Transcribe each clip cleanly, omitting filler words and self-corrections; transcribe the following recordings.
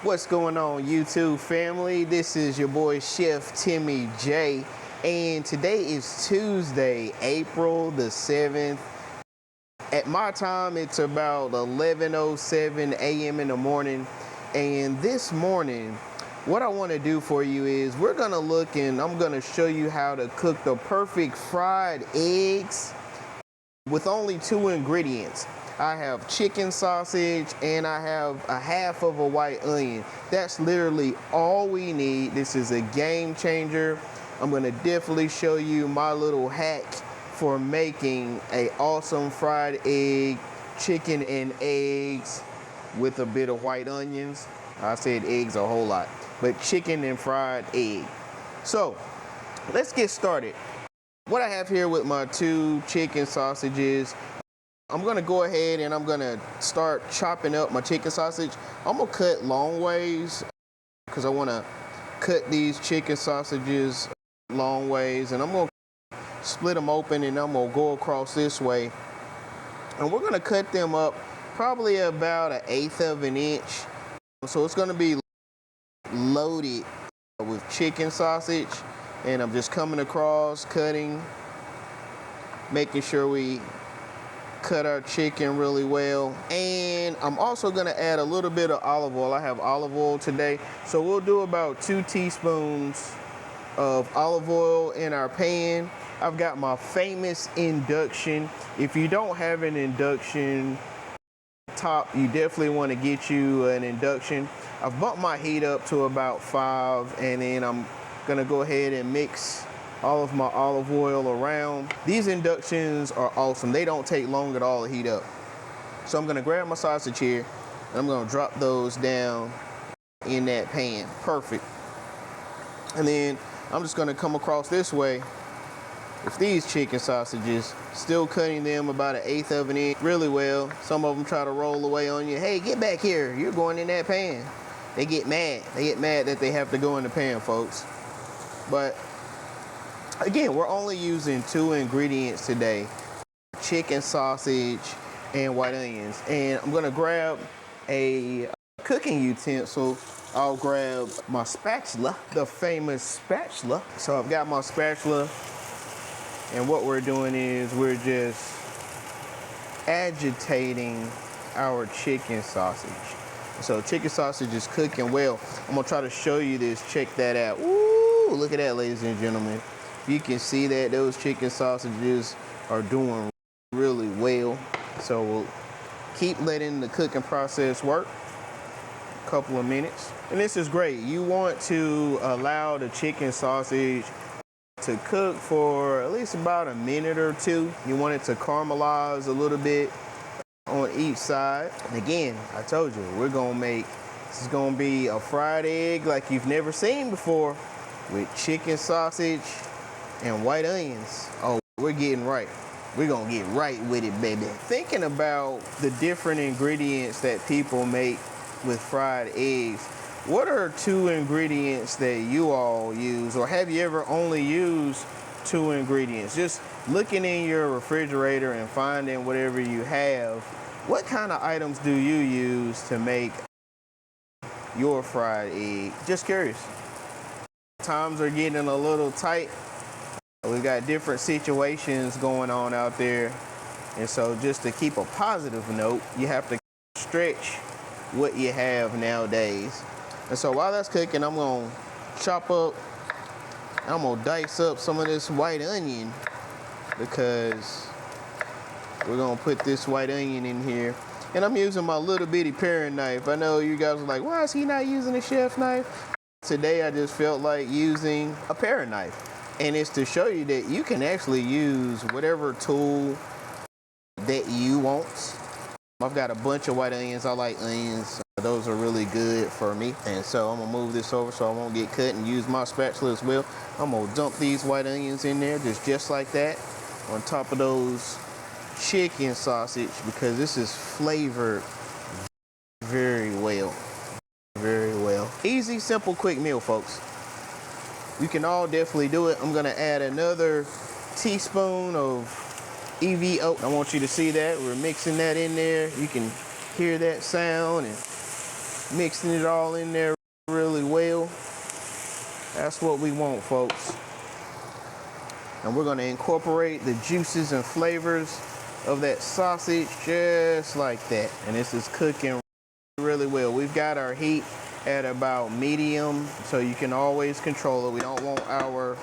What's going on, YouTube family? This is your boy Chef Timmy J, and today is Tuesday, April the 7th. At my time, it's about 11:07 a.m. in the morning, and this morning, what I want to do for you is we're gonna look and I'm gonna show you how to cook the perfect fried eggs with only 2 ingredients. I have chicken sausage and I have a half of a white onion. That's literally all we need. This is a game changer. I'm gonna definitely show you my little hack for making a awesome fried egg, chicken and eggs with a bit of white onions. I said eggs a whole lot, but chicken and fried egg. So let's get started. What I have here with my 2 chicken sausages, I'm gonna go ahead and I'm gonna start chopping up my chicken sausage. I'm gonna cut long ways because I wanna cut these chicken sausages long ways, and I'm gonna split them open and I'm gonna go across this way. And we're gonna cut them up probably about 1/8 of an inch. So it's gonna be loaded with chicken sausage, and I'm just coming across, cutting, making sure we cut our chicken really well. And I'm also gonna add a little bit of olive oil. I have olive oil today, so we'll do about 2 teaspoons of olive oil in our pan. I've got my famous induction. If you don't have an induction top, you definitely want to get you an induction. I've bumped my heat up to about 5, and then I'm gonna go ahead and mix all of my olive oil around. These inductions are awesome. They don't take long at all to heat up. So I'm gonna grab my sausage here and I'm gonna drop those down in that pan. Perfect. And then I'm just gonna come across this way with these chicken sausages, still cutting them about 1/8 of an inch really well. Some of them try to roll away on you. Hey, get back here, you're going in that pan. They get mad. They get mad that they have to go in the pan, folks. But again, we're only using 2 ingredients today: chicken sausage and white onions. And I'm gonna grab a cooking utensil. I'll grab my spatula, the famous spatula. So I've got my spatula, and what we're doing is we're just agitating our chicken sausage. So chicken sausage is cooking well. I'm gonna try to show you this. Check that out. Ooh, look at that, ladies and gentlemen. You can see that those chicken sausages are doing really well. So we'll keep letting the cooking process work a couple of minutes. And this is great. You want to allow the chicken sausage to cook for at least about a minute or 2. You want it to caramelize a little bit on each side. And again, I told you, this is gonna be a fried egg like you've never seen before, with chicken sausage and white onions. Oh, we're getting right. We're gonna get right with it, baby. Thinking about the different ingredients that people make with fried eggs, what are 2 ingredients that you all use, or have you ever only used 2 ingredients? Just looking in your refrigerator and finding whatever you have. What kind of items do you use to make your fried egg? Just curious. Times are getting a little tight. We've got different situations going on out there. And so just to keep a positive note, you have to stretch what you have nowadays. And so while that's cooking, I'm gonna chop up, I'm gonna dice up some of this white onion, because we're gonna put this white onion in here. And I'm using my little bitty paring knife. I know you guys are like, why is he not using a chef knife? Today I just felt like using a paring knife. And it's to show you that you can actually use whatever tool that you want. I've got a bunch of white onions. I like onions. Those are really good for me. And so I'm gonna move this over so I won't get cut, and use my spatula as well. I'm gonna dump these white onions in there just like that on top of those chicken sausage, because this is flavored very well. Very well. Easy, simple, quick meal, folks. You can all definitely do it. I'm gonna add another teaspoon of EVO. I want you to see that. We're mixing that in there. You can hear that sound, and mixing it all in there really well. That's what we want, folks. And we're gonna incorporate the juices and flavors of that sausage just like that. And this is cooking really well. We've got our heat at about medium, so you can always control it. We don't want our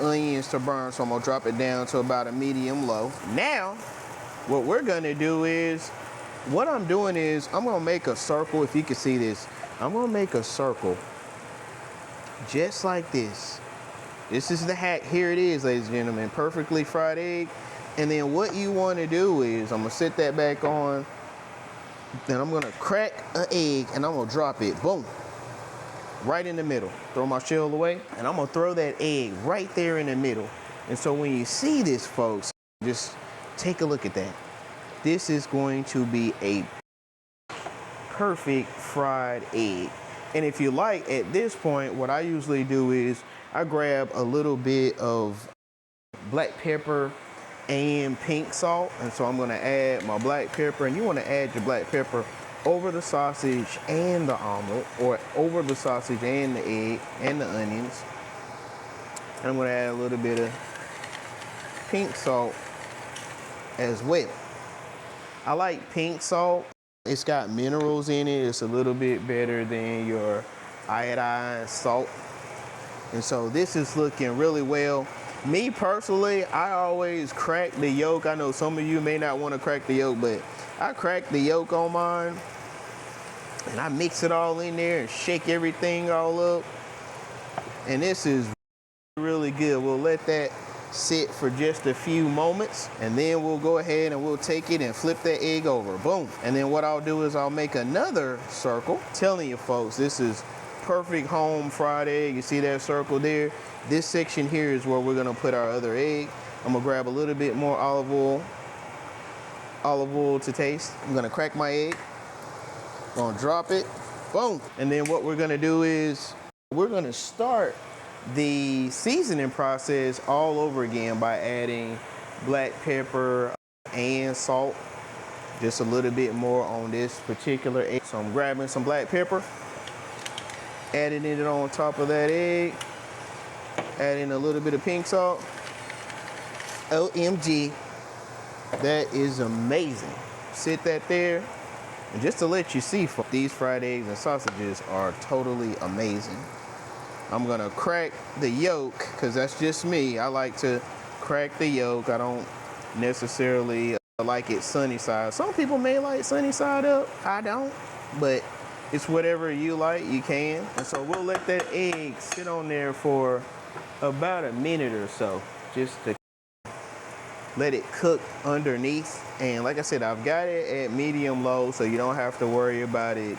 onions to burn, so I'm gonna drop it down to about a medium low. Now, what we're gonna do is, what I'm doing is, I'm gonna make a circle. If you can see this, I'm gonna make a circle just like this. This is the hack. Here it is, ladies and gentlemen, perfectly fried egg. And then what you wanna do is, I'm gonna set that back on, then I'm gonna crack an egg and I'm gonna drop it, boom, right in the middle. Throw my shell away, and I'm gonna throw that egg right there in the middle. And so when you see this, folks, just take a look at that. This is going to be a perfect fried egg. And if you like, at this point, what I usually do is I grab a little bit of black pepper and pink salt. And so I'm gonna add my black pepper, and you wanna add your black pepper over the sausage and the omelet, or over the sausage and the egg and the onions. And I'm gonna add a little bit of pink salt as well. I like pink salt. It's got minerals in it. It's a little bit better than your iodized salt. And so this is looking really well. Me personally, I always crack the yolk. I know some of you may not want to crack the yolk, but I crack the yolk on mine, and I mix it all in there and shake everything all up. And this is really good. We'll let that sit for just a few moments, and then we'll go ahead and we'll take it and flip that egg over. Boom. And then what I'll do is I'll make another circle. Telling you, folks, this is perfect home fried egg. You see that circle there? This section here is where we're gonna put our other egg. I'm gonna grab a little bit more olive oil to taste. I'm gonna crack my egg, gonna drop it, boom. And then what we're gonna do is we're gonna start the seasoning process all over again by adding black pepper and salt, just a little bit more on this particular egg. So I'm grabbing some black pepper, adding it on top of that egg, adding a little bit of pink salt. OMG, that is amazing. Sit that there, and just to let you see, these fried eggs and sausages are totally amazing. I'm gonna crack the yolk, because that's just me. I like to crack the yolk. I don't necessarily like it sunny side. Some people may like sunny side up. I don't, but it's whatever you like, you can. And so we'll let that egg sit on there for about a minute or so, just to let it cook underneath. And like I said, I've got it at medium low, so you don't have to worry about it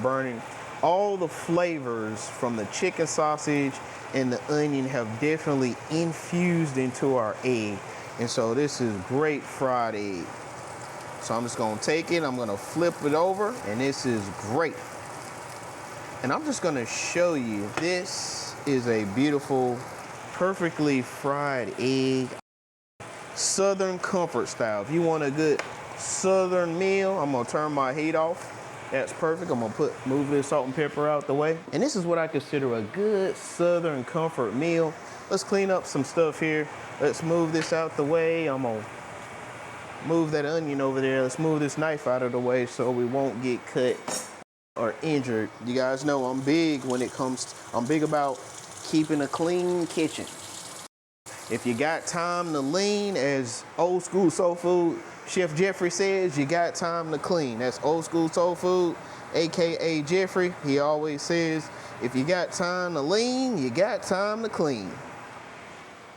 burning. All the flavors from the chicken sausage and the onion have definitely infused into our egg. And so this is great fried egg. So I'm just gonna take it, I'm gonna flip it over, and this is great. And I'm just gonna show you, this is a beautiful, perfectly fried egg, Southern comfort style. If you want a good Southern meal, I'm gonna turn my heat off. That's perfect. I'm gonna move this salt and pepper out the way. And this is what I consider a good Southern comfort meal. Let's clean up some stuff here. Let's move this out the way. I'm gonna move that onion over there. Let's move this knife out of the way so we won't get cut or injured. You guys know I'm big I'm big about keeping a clean kitchen. If you got time to lean, as old school soul food Chef Jeffrey says, you got time to clean. That's old school soul food, AKA Jeffrey. He always says, if you got time to lean, you got time to clean.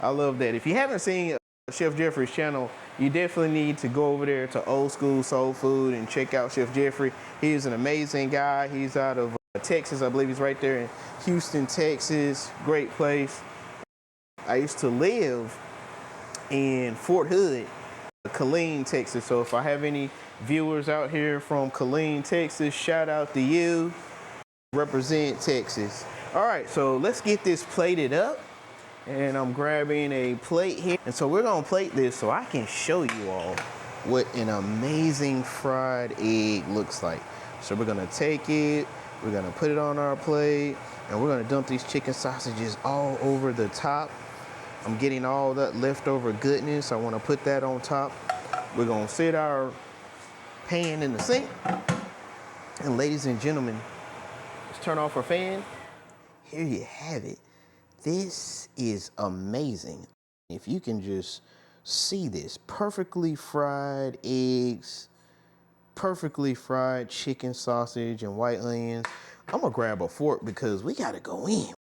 I love that. If you haven't seen Chef Jeffrey's channel, you definitely need to go over there to Old School Soul Food and check out Chef Jeffrey. He's an amazing guy. He's out of Texas. I believe he's right there in Houston, Texas. Great place. I used to live in Fort Hood, Killeen, Texas. So if I have any viewers out here from Killeen, Texas, shout out to you. Represent Texas. All right, so let's get this plated up. And I'm grabbing a plate here. And so we're gonna plate this so I can show you all what an amazing fried egg looks like. So we're gonna take it, we're gonna put it on our plate, and we're gonna dump these chicken sausages all over the top. I'm getting all that leftover goodness. I wanna put that on top. We're gonna set our pan in the sink. And ladies and gentlemen, let's turn off our fan. Here you have it. This is amazing. If you can just see this, perfectly fried eggs, perfectly fried chicken sausage and white onions. I'm gonna grab a fork because we gotta go in.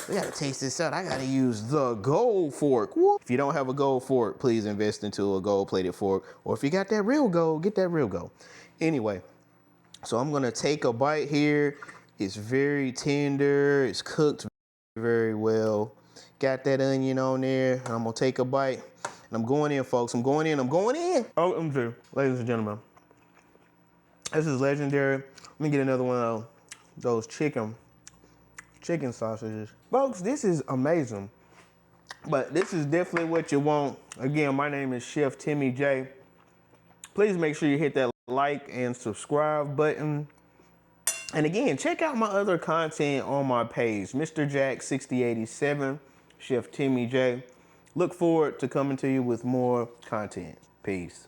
We gotta taste this out. I gotta use the gold fork. If you don't have a gold fork, please invest into a gold plated fork. Or if you got that real gold, get that real gold. Anyway, so I'm gonna take a bite here. It's very tender, it's cooked very well. Got that onion on there. I'm gonna take a bite. And I'm going in, folks. I'm going in. OMG, ladies and gentlemen. This is legendary. Let me get another one of those chicken sausages. Folks, this is amazing. But this is definitely what you want. Again, my name is Chef Timmy J. Please make sure you hit that like and subscribe button. And again, check out my other content on my page, Mr. Jack 6087, Chef Timmy J. Look forward to coming to you with more content. Peace.